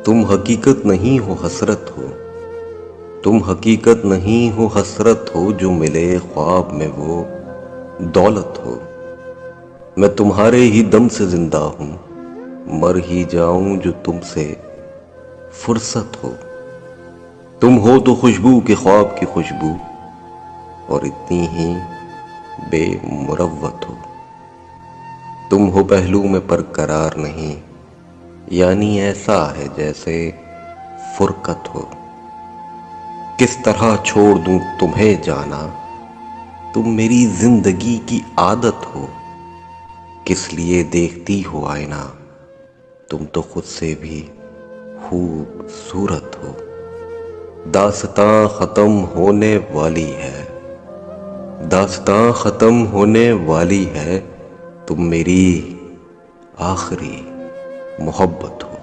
تم حقیقت نہیں ہو حسرت ہو، تم حقیقت نہیں ہو حسرت ہو، جو ملے خواب میں وہ دولت ہو۔ میں تمہارے ہی دم سے زندہ ہوں، مر ہی جاؤں جو تم سے فرصت ہو۔ تم ہو تو خوشبو کے خواب کی خوشبو، اور اتنی ہی بے مروت ہو۔ تم ہو پہلو میں پر قرار نہیں، یعنی ایسا ہے جیسے فرقت ہو۔ کس طرح چھوڑ دوں تمہیں جانا، تم میری زندگی کی عادت ہو۔ کس لیے دیکھتی ہو آئینہ، تم تو خود سے بھی خوبصورت ہو۔ داستاں ختم ہونے والی ہے، داستاں ختم ہونے والی ہے، تم میری آخری محبت ہو۔